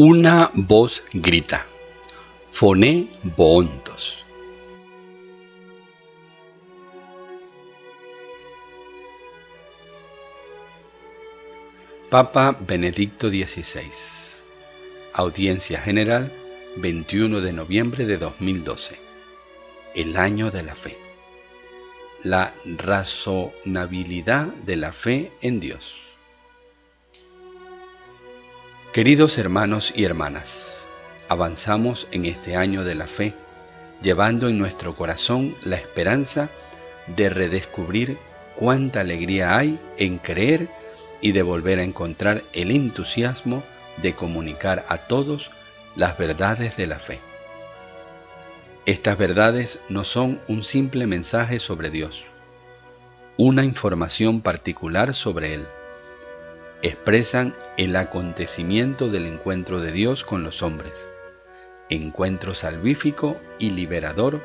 Una voz grita: «Phoné Boontos». Papa Benedicto XVI. Audiencia General, 21 de noviembre de 2012. El año de la fe. La razonabilidad de la fe en Dios. Queridos hermanos y hermanas, avanzamos en este año de la fe, llevando en nuestro corazón la esperanza de redescubrir cuánta alegría hay en creer y de volver a encontrar el entusiasmo de comunicar a todos las verdades de la fe. Estas verdades no son un simple mensaje sobre Dios, una información particular sobre Él. Expresan el acontecimiento del encuentro de Dios con los hombres, encuentro salvífico y liberador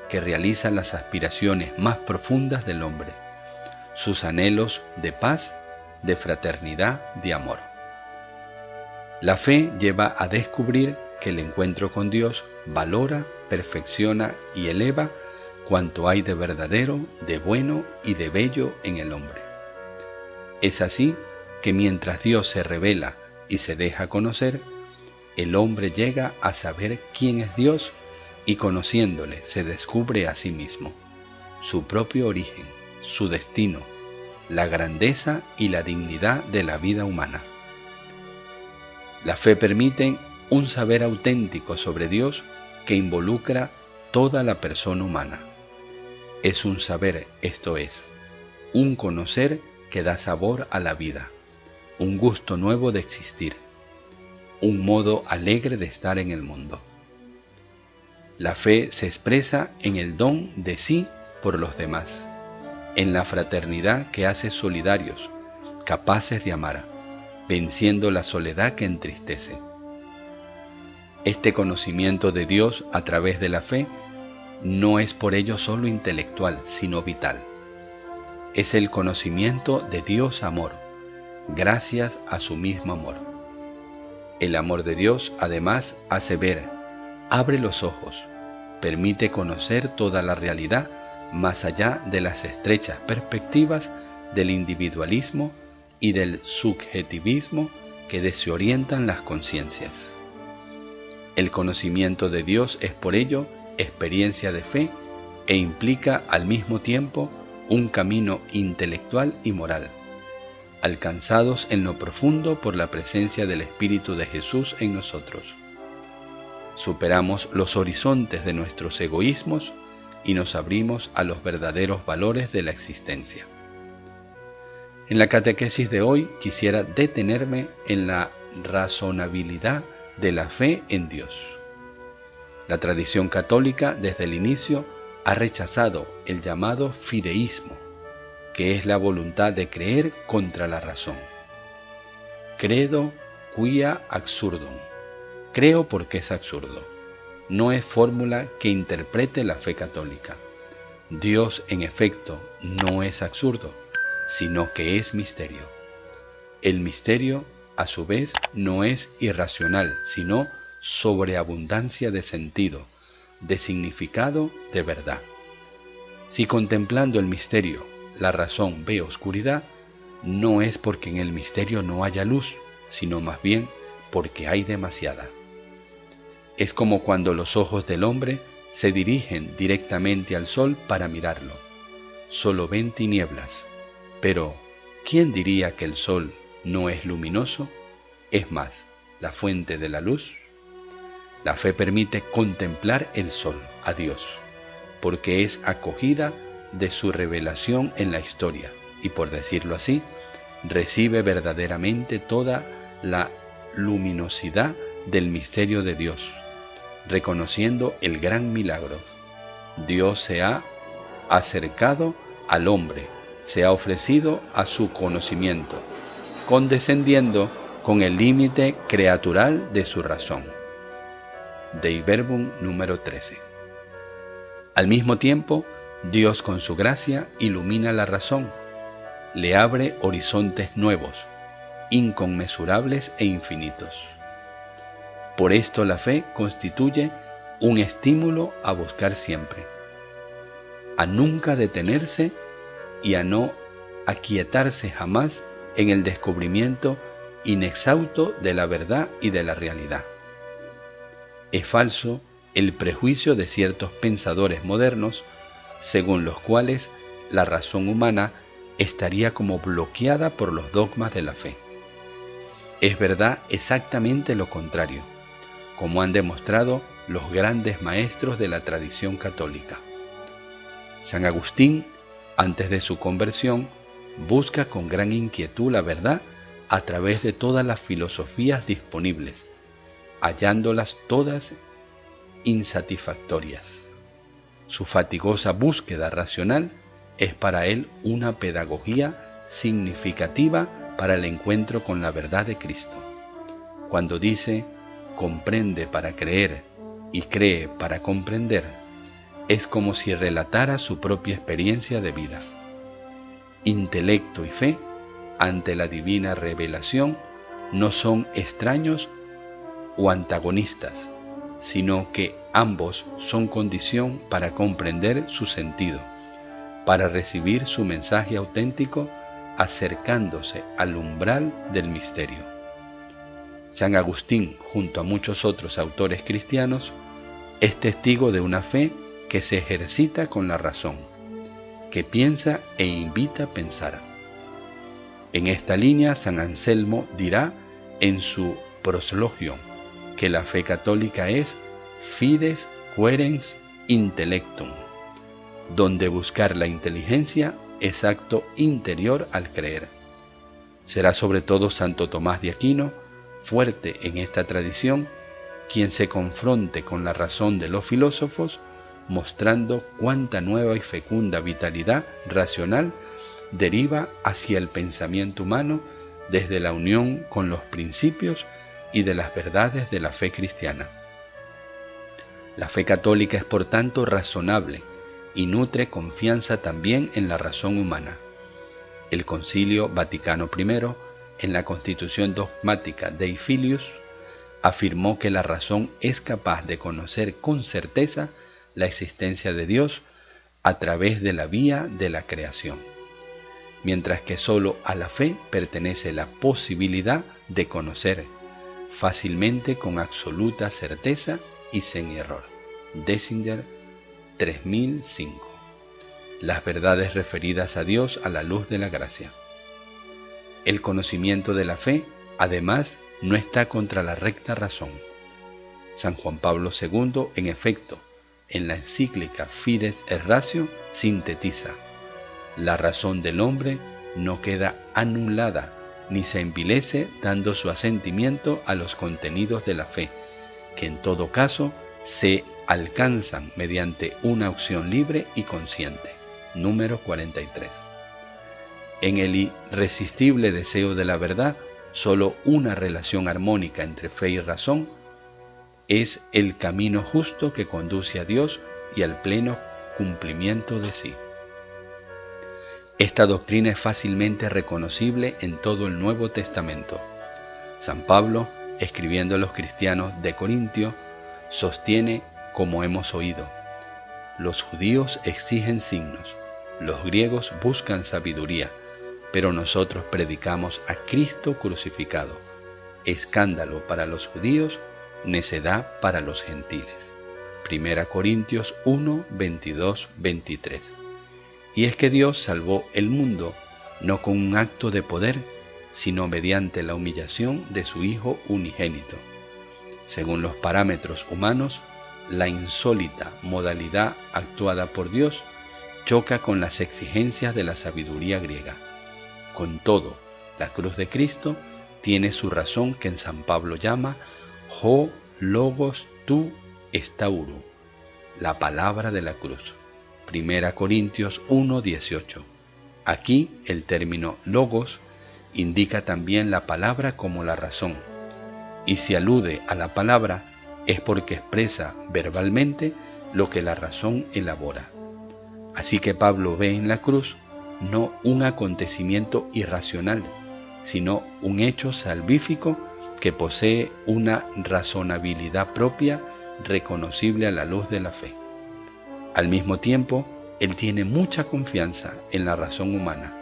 que realiza las aspiraciones más profundas del hombre, sus anhelos de paz, de fraternidad, de amor. La fe lleva a descubrir que el encuentro con Dios valora, perfecciona y eleva cuanto hay de verdadero, de bueno y de bello en el hombre. Es así que mientras Dios se revela y se deja conocer, el hombre llega a saber quién es Dios y conociéndole se descubre a sí mismo, su propio origen, su destino, la grandeza y la dignidad de la vida humana. La fe permite un saber auténtico sobre Dios que involucra toda la persona humana. Es un saber, esto es, un conocer que da sabor a la vida, un gusto nuevo de existir, un modo alegre de estar en el mundo. La fe se expresa en el don de sí por los demás, en la fraternidad que hace solidarios, capaces de amar, venciendo la soledad que entristece. Este conocimiento de Dios a través de la fe no es por ello solo intelectual, sino vital. Es el conocimiento de Dios amor, gracias a su mismo amor. El amor de Dios, además, hace ver, abre los ojos, permite conocer toda la realidad más allá de las estrechas perspectivas del individualismo y del subjetivismo que desorientan las conciencias. El conocimiento de Dios es por ello experiencia de fe e implica al mismo tiempo un camino intelectual y moral, alcanzados en lo profundo por la presencia del Espíritu de Jesús en nosotros. Superamos los horizontes de nuestros egoísmos y nos abrimos a los verdaderos valores de la existencia. En la catequesis de hoy quisiera detenerme en la razonabilidad de la fe en Dios. La tradición católica desde el inicio ha rechazado el llamado fideísmo, que es la voluntad de creer contra la razón. Credo quia absurdum. Creo porque es absurdo. No es fórmula que interprete la fe católica. Dios, en efecto, no es absurdo, sino que es misterio. El misterio, a su vez, no es irracional, sino sobreabundancia de sentido, de significado, de verdad. Si contemplando el misterio la razón ve oscuridad, no es porque en el misterio no haya luz, sino más bien porque hay demasiada. Es como cuando los ojos del hombre se dirigen directamente al sol para mirarlo. Solo ven tinieblas. Pero, ¿quién diría que el sol no es luminoso? Es más, la fuente de la luz. La fe permite contemplar el sol, a Dios, porque es acogida de su revelación en la historia y, por decirlo así, recibe verdaderamente toda la luminosidad del misterio de Dios, reconociendo el gran milagro. Dios se ha acercado al hombre, se ha ofrecido a su conocimiento, condescendiendo con el límite creatural de su razón. Dei Verbum número 13. Al mismo tiempo, Dios con su gracia ilumina la razón, le abre horizontes nuevos, inconmensurables e infinitos. Por esto la fe constituye un estímulo a buscar siempre, a nunca detenerse y a no aquietarse jamás en el descubrimiento inexhausto de la verdad y de la realidad. Es falso el prejuicio de ciertos pensadores modernos, según los cuales la razón humana estaría como bloqueada por los dogmas de la fe. Es verdad exactamente lo contrario, como han demostrado los grandes maestros de la tradición católica. San Agustín, antes de su conversión, busca con gran inquietud la verdad a través de todas las filosofías disponibles, hallándolas todas insatisfactorias. Su fatigosa búsqueda racional es para él una pedagogía significativa para el encuentro con la verdad de Cristo. Cuando dice, comprende para creer y cree para comprender, es como si relatara su propia experiencia de vida. Intelecto y fe, ante la divina revelación, no son extraños o antagonistas, sino que ambos son condición para comprender su sentido, para recibir su mensaje auténtico, acercándose al umbral del misterio. San Agustín, junto a muchos otros autores cristianos, es testigo de una fe que se ejercita con la razón, que piensa e invita a pensar. En esta línea, San Anselmo dirá en su proslogia que la fe católica es fides querens intellectum, donde buscar la inteligencia es acto interior al creer. Será sobre todo Santo Tomás de Aquino, fuerte en esta tradición, quien se confronte con la razón de los filósofos, mostrando cuánta nueva y fecunda vitalidad racional deriva hacia el pensamiento humano desde la unión con los principios y de las verdades de la fe cristiana. La fe católica es por tanto razonable y nutre confianza también en la razón humana. El Concilio Vaticano I, en la Constitución dogmática Dei Filius, afirmó que la razón es capaz de conocer con certeza la existencia de Dios a través de la vía de la creación, mientras que sólo a la fe pertenece la posibilidad de conocer fácilmente con absoluta certeza y sin error. Dessinger 3005. Las verdades referidas a Dios a la luz de la gracia. El conocimiento de la fe, además, no está contra la recta razón. San Juan Pablo II, en efecto, en la encíclica Fides et Ratio, sintetiza: la razón del hombre no queda anulada ni se envilece dando su asentimiento a los contenidos de la fe, que en todo caso se alcanzan mediante una opción libre y consciente. Número 43. En el irresistible deseo de la verdad, solo una relación armónica entre fe y razón es el camino justo que conduce a Dios y al pleno cumplimiento de sí. Esta doctrina es fácilmente reconocible en todo el Nuevo Testamento. San Pablo, escribiendo a los cristianos de Corintio, sostiene, como hemos oído: los judíos exigen signos, los griegos buscan sabiduría, pero nosotros predicamos a Cristo crucificado, escándalo para los judíos, necedad para los gentiles. 1 Corintios 1, 22, 23. Y es que Dios salvó el mundo no con un acto de poder, sino mediante la humillación de su Hijo unigénito. Según los parámetros humanos, la insólita modalidad actuada por Dios choca con las exigencias de la sabiduría griega. Con todo, la cruz de Cristo tiene su razón, que en San Pablo llama ho logos tu estauru, la palabra de la cruz. 1 Corintios 1, 18. Aquí el término logos indica también la palabra como la razón, y si alude a la palabra es porque expresa verbalmente lo que la razón elabora. Así que Pablo ve en la cruz no un acontecimiento irracional, sino un hecho salvífico que posee una razonabilidad propia reconocible a la luz de la fe. Al mismo tiempo, él tiene mucha confianza en la razón humana,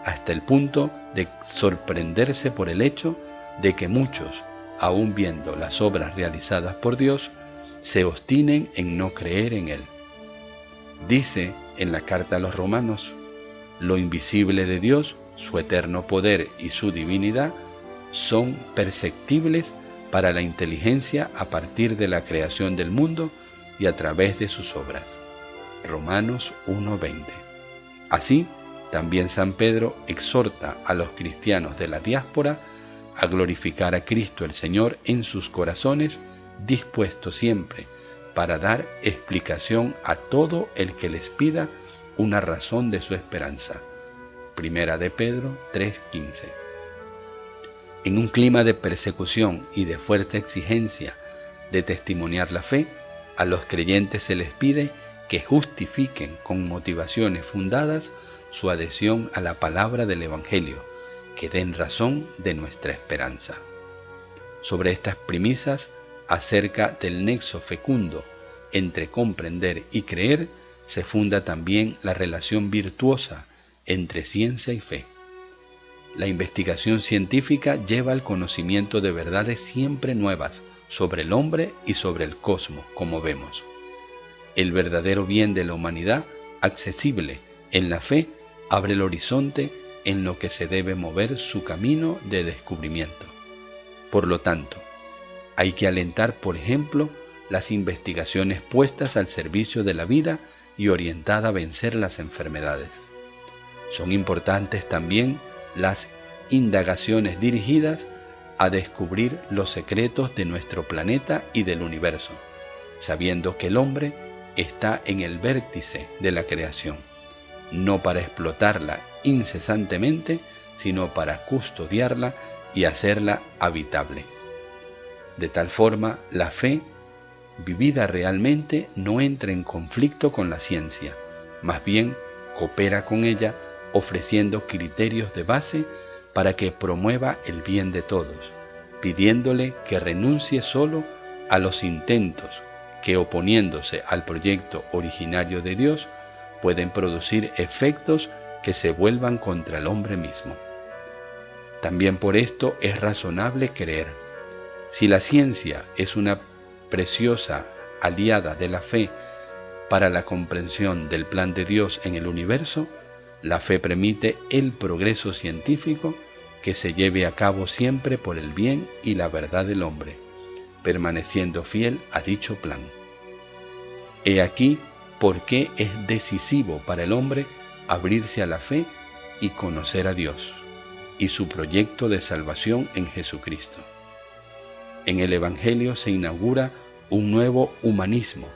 hasta el punto de sorprenderse por el hecho de que muchos, aun viendo las obras realizadas por Dios, se obstinen en no creer en él. Dice en la carta a los Romanos: lo invisible de Dios, su eterno poder y su divinidad, son perceptibles para la inteligencia a partir de la creación del mundo y a través de sus obras. Romanos 1:20. Así, también San Pedro exhorta a los cristianos de la diáspora a glorificar a Cristo el Señor en sus corazones, dispuestos siempre para dar explicación a todo el que les pida una razón de su esperanza. Primera de Pedro 3:15. En un clima de persecución y de fuerte exigencia de testimoniar la fe, a los creyentes se les pide que justifiquen con motivaciones fundadas su adhesión a la palabra del Evangelio, que den razón de nuestra esperanza. Sobre estas premisas, acerca del nexo fecundo entre comprender y creer, se funda también la relación virtuosa entre ciencia y fe. La investigación científica lleva al conocimiento de verdades siempre nuevas sobre el hombre y sobre el cosmos, como vemos. El verdadero bien de la humanidad, accesible en la fe, abre el horizonte en lo que se debe mover su camino de descubrimiento. Por lo tanto, hay que alentar, por ejemplo, las investigaciones puestas al servicio de la vida y orientada a vencer las enfermedades. Son importantes también las indagaciones dirigidas a descubrir los secretos de nuestro planeta y del universo, sabiendo que el hombre está en el vértice de la creación, no para explotarla incesantemente, sino para custodiarla y hacerla habitable. De tal forma, la fe, vivida realmente, no entra en conflicto con la ciencia, más bien coopera con ella, ofreciendo criterios de base para que promueva el bien de todos, pidiéndole que renuncie solo a los intentos que, oponiéndose al proyecto originario de Dios, pueden producir efectos que se vuelvan contra el hombre mismo. También por esto es razonable creer. Si la ciencia es una preciosa aliada de la fe para la comprensión del plan de Dios en el universo, la fe permite el progreso científico que se lleve a cabo siempre por el bien y la verdad del hombre, permaneciendo fiel a dicho plan. He aquí por qué es decisivo para el hombre abrirse a la fe y conocer a Dios y su proyecto de salvación en Jesucristo. En el Evangelio se inaugura un nuevo humanismo,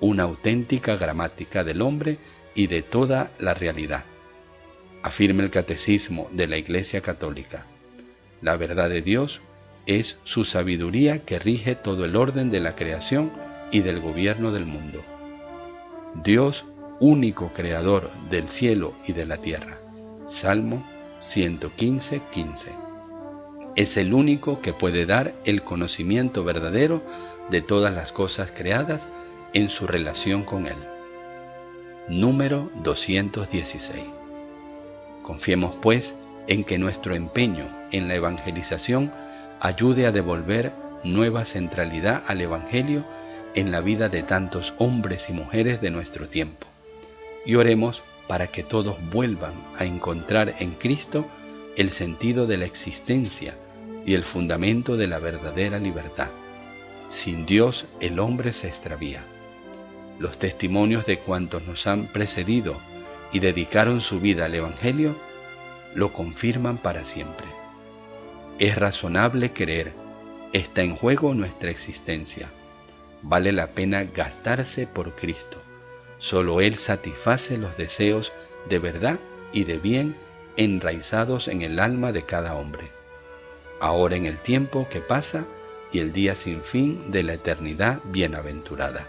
una auténtica gramática del hombre y de toda la realidad. Afirma el Catecismo de la Iglesia Católica: la verdad de Dios es su sabiduría que rige todo el orden de la creación y del gobierno del mundo. Dios, único creador del cielo y de la tierra. Salmo 115:15. Es el único que puede dar el conocimiento verdadero de todas las cosas creadas en su relación con Él. Número 216. Confiemos, pues, en que nuestro empeño en la evangelización ayude a devolver nueva centralidad al Evangelio en la vida de tantos hombres y mujeres de nuestro tiempo. Y oremos para que todos vuelvan a encontrar en Cristo el sentido de la existencia y el fundamento de la verdadera libertad. Sin Dios el hombre se extravía. Los testimonios de cuantos nos han precedido y dedicaron su vida al Evangelio lo confirman para siempre. Es razonable creer, está en juego nuestra existencia. Vale la pena gastarse por Cristo. Solo Él satisface los deseos de verdad y de bien enraizados en el alma de cada hombre, ahora en el tiempo que pasa y el día sin fin de la eternidad bienaventurada.